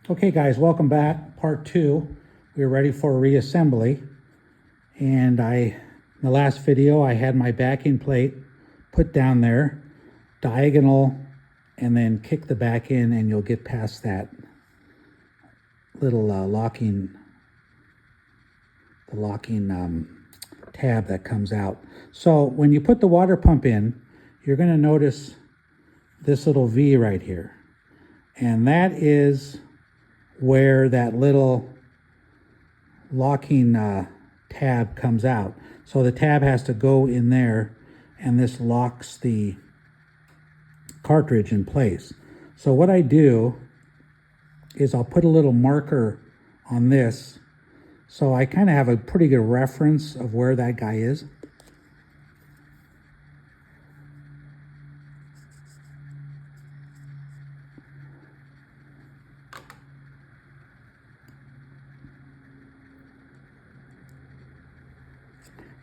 Okay guys, welcome back. Part 2. We're ready for reassembly. And in the last video, I had my backing plate put down there, diagonal, and then kick the back in and you'll get past that little locking tab that comes out. So when you put the water pump in, you're going to notice this little V right here. And that is where that little locking tab comes out. So the tab has to go in there, and this locks the cartridge in place. So what I do is I'll put a little marker on this, so I kind of have a pretty good reference of where that guy is.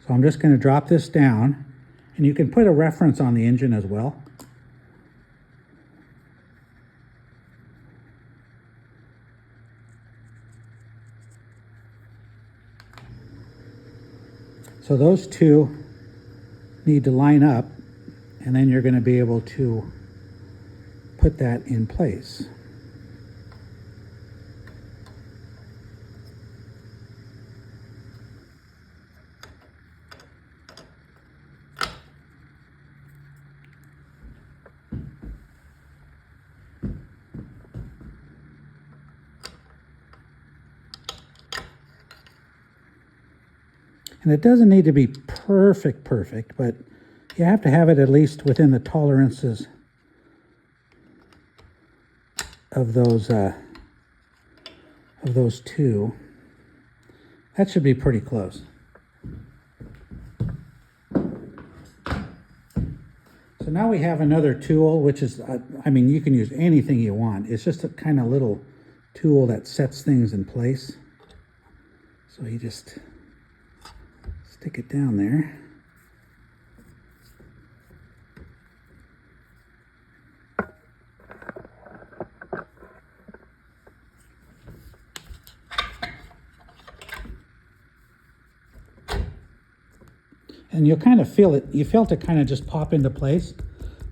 So I'm just going to drop this down, and you can put a reference on the engine as well. So those two need to line up, and then you're going to be able to put that in place. And it doesn't need to be perfect, but you have to have it at least within the tolerances of those two. That should be pretty close. So now we have another tool, which is, I mean, you can use anything you want. It's just a kind of little tool that sets things in place. So you just stick it down there. And you'll kind of feel it. You felt it kind of just pop into place.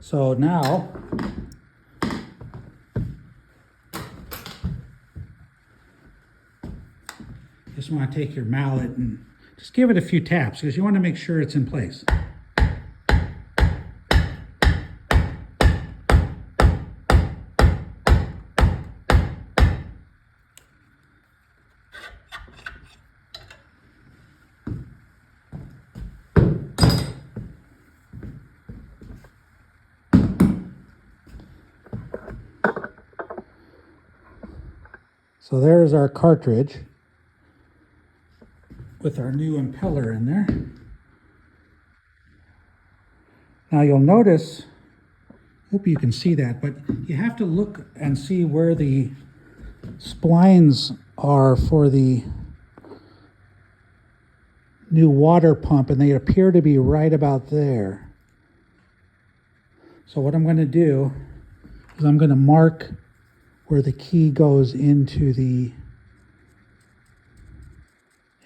So now just want to take your mallet and just give it a few taps because you want to make sure it's in place. So there's our cartridge with our new impeller in there. Now you'll notice, hope you can see that, but you have to look and see where the splines are for the new water pump, and they appear to be right about there. So what I'm going to do is I'm going to mark where the key goes into the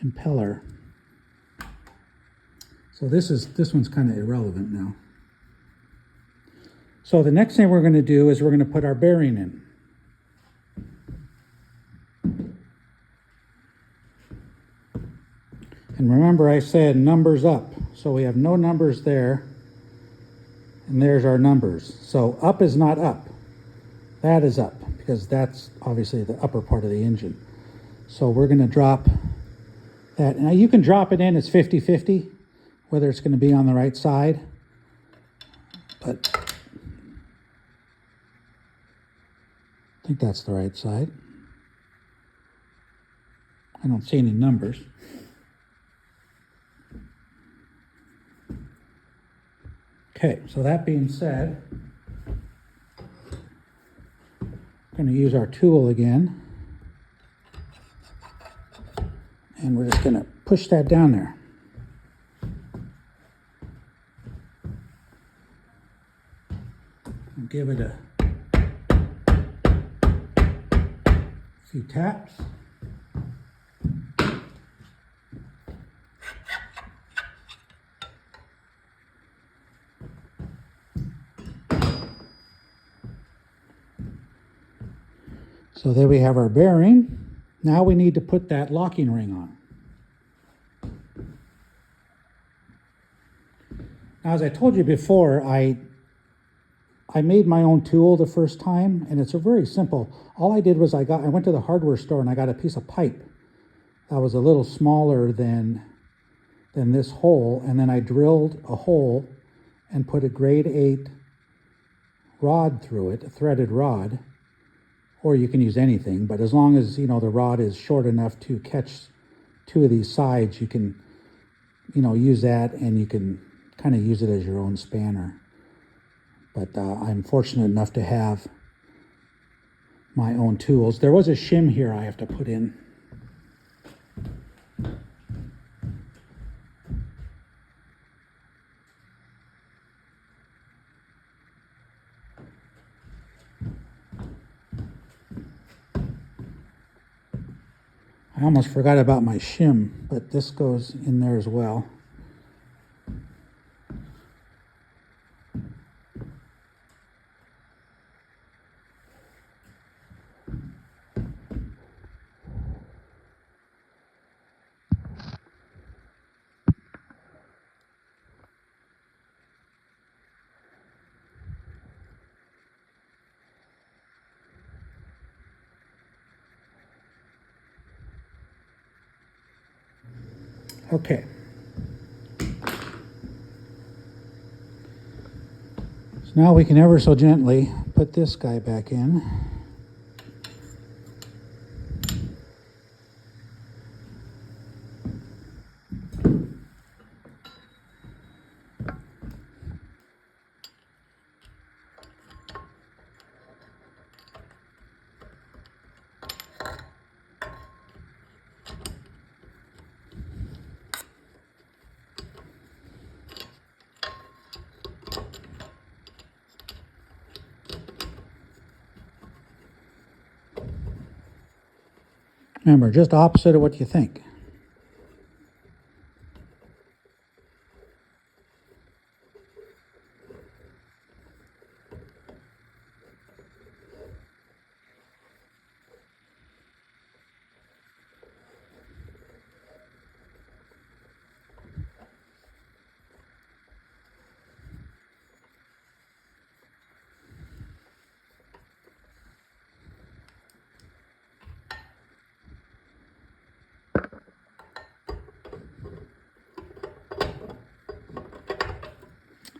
impeller. So this one's kind of irrelevant now. So the next thing we're going to do is we're going to put our bearing in. And remember I said numbers up. So we have no numbers there. And there's our numbers. So up is not up. That is up because that's obviously the upper part of the engine. So we're going to drop that. Now you can drop it in, it's 50-50, whether it's going to be on the right side. But I think that's the right side. I don't see any numbers. Okay, so that being said, I'm going to use our tool again. And we're just going to push that down there. And give it a few taps. So there we have our bearing. Now we need to put that locking ring on. Now, as I told you before, I made my own tool the first time, and it's a very simple. All I did was I went to the hardware store and I got a piece of pipe that was a little smaller than this hole, and then I drilled a hole and put a grade 8 rod through it, a threaded rod, or you can use anything, but as long as, the rod is short enough to catch two of these sides, you can, use that, and you can kind of use it as your own spanner. But I'm fortunate enough to have my own tools. There was a shim here I have to put in. I almost forgot about my shim, but this goes in there as well. Okay. So now we can ever so gently put this guy back in. Remember, just opposite of what you think.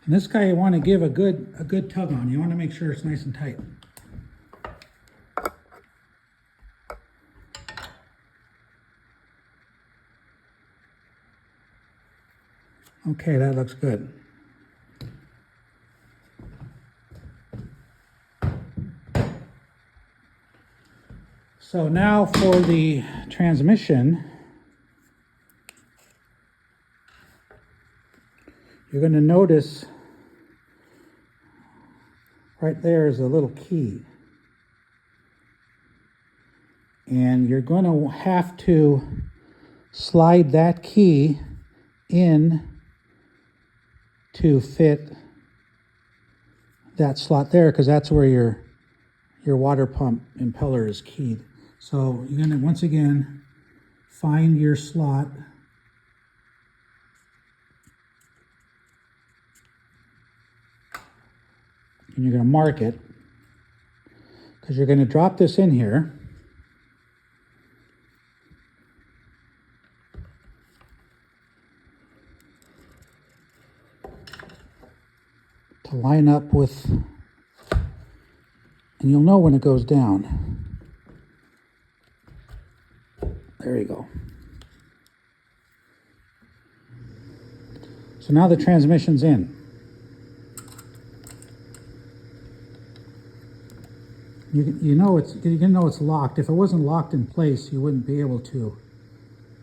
And this guy you want to give a good tug on. You want to make sure it's nice and tight. Okay, that looks good. So now for the transmission, you're going to notice right there is a little key. And you're going to have to slide that key in to fit that slot there, because that's where your water pump impeller is keyed. So you're going to, once again, find your slot. And you're going to mark it, because you're going to drop this in here. To line up with, and you'll know when it goes down. There you go. So now the transmission's in. You know it's locked. If it wasn't locked in place, you wouldn't be able to.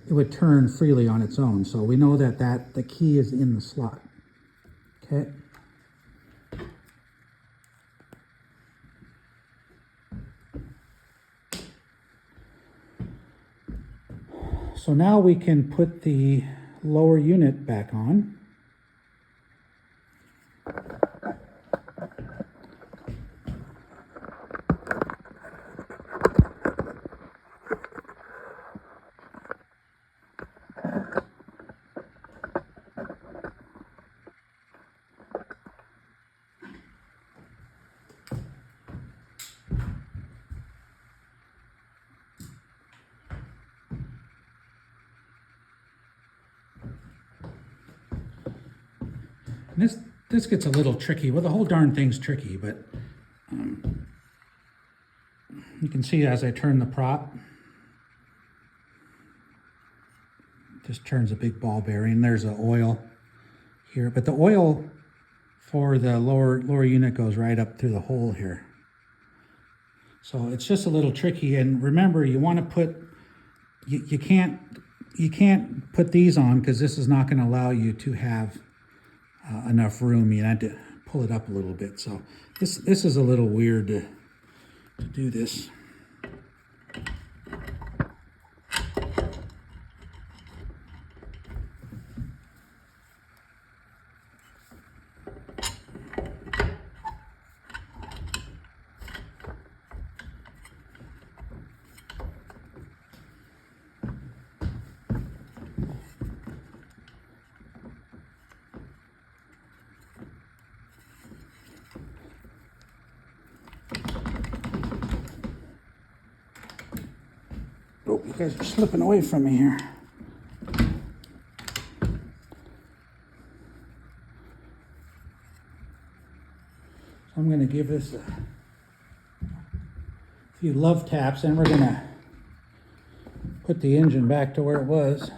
It would turn freely on its own. So we know that the key is in the slot. Okay. So now we can put the lower unit back on. And this gets a little tricky. Well, the whole darn thing's tricky, but you can see as I turn the prop, it just turns a big ball bearing. There's the oil here, but the oil for the lower unit goes right up through the hole here. So it's just a little tricky. And remember, you want to put, you can't put these on because this is not going to allow you to have enough room. You had to pull it up a little bit. So this is a little weird to do this. Oh, you guys are slipping away from me here. So I'm going to give this a few love taps, and we're going to put the engine back to where it was.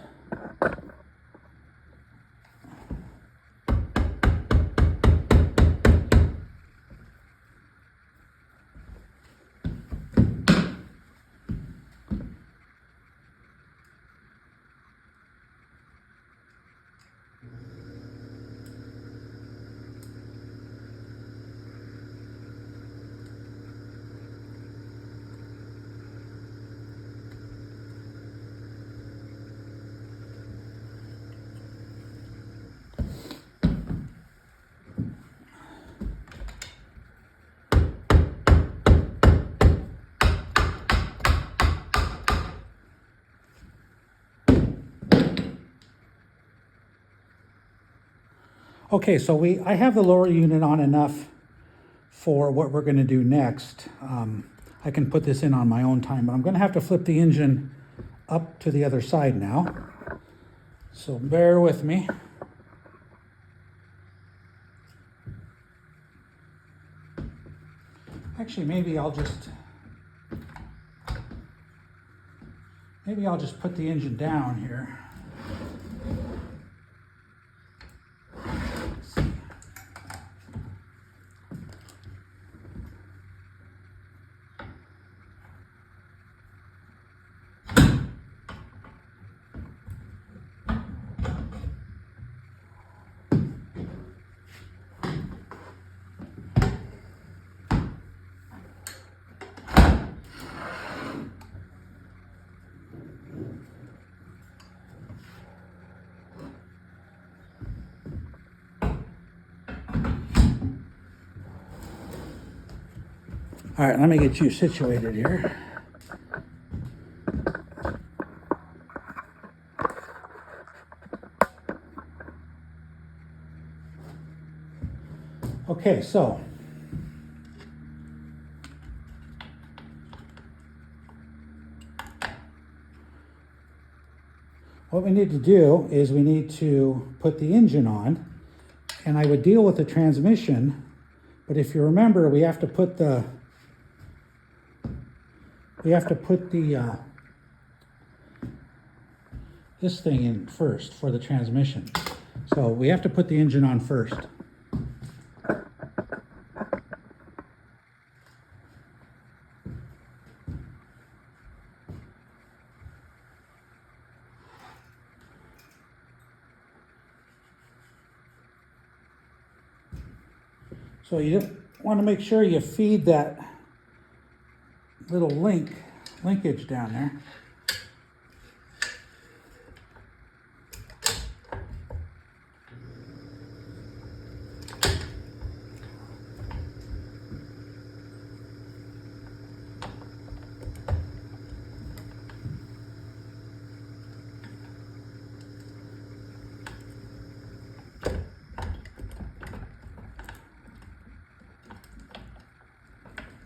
Okay, so I have the lower unit on enough for what we're going to do next. I can put this in on my own time, but I'm going to have to flip the engine up to the other side now. So bear with me. Actually, maybe I'll just put the engine down here. All right, let me get you situated here. Okay, so what we need to do is we need to put the engine on, and I would deal with the transmission, but if you remember, we have to put this thing in first for the transmission. So we have to put the engine on first. So you want to make sure you feed that little linkage down there.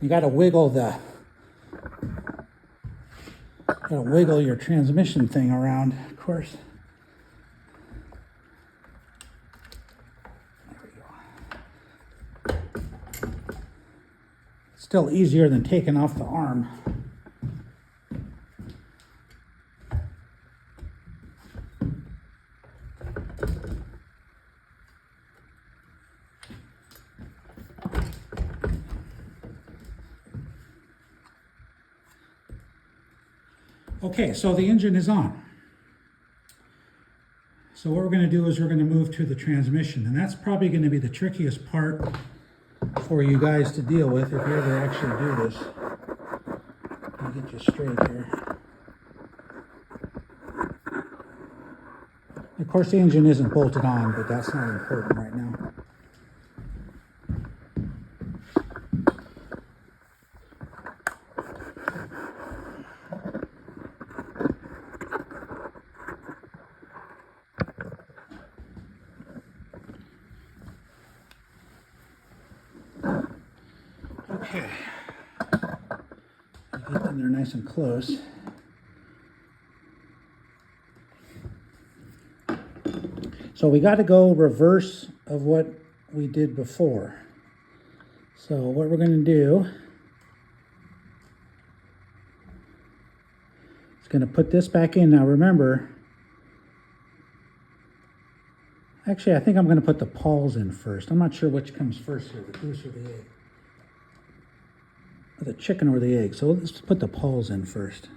You got to wiggle your transmission thing around, of course. There we go. Still easier than taking off the arm. Okay, so the engine is on. So what we're going to do is we're going to move to the transmission, and that's probably going to be the trickiest part for you guys to deal with if you ever actually do this. Let me get you straight here. Of course, the engine isn't bolted on, but that's not important right now. Okay, get in there nice and close. So we got to go reverse of what we did before. So what we're going to do is going to put this back in. Now remember, actually I think I'm going to put the pawls in first. I'm not sure which comes first here, the goose or the egg. Or the chicken or the egg. So let's put the pawls in first.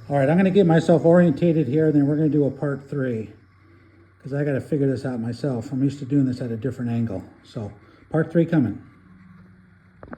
All right, I'm going to get myself orientated here, and then we're going to do a part 3 because I got to figure this out myself. I'm used to doing this at a different angle. So part 3 coming.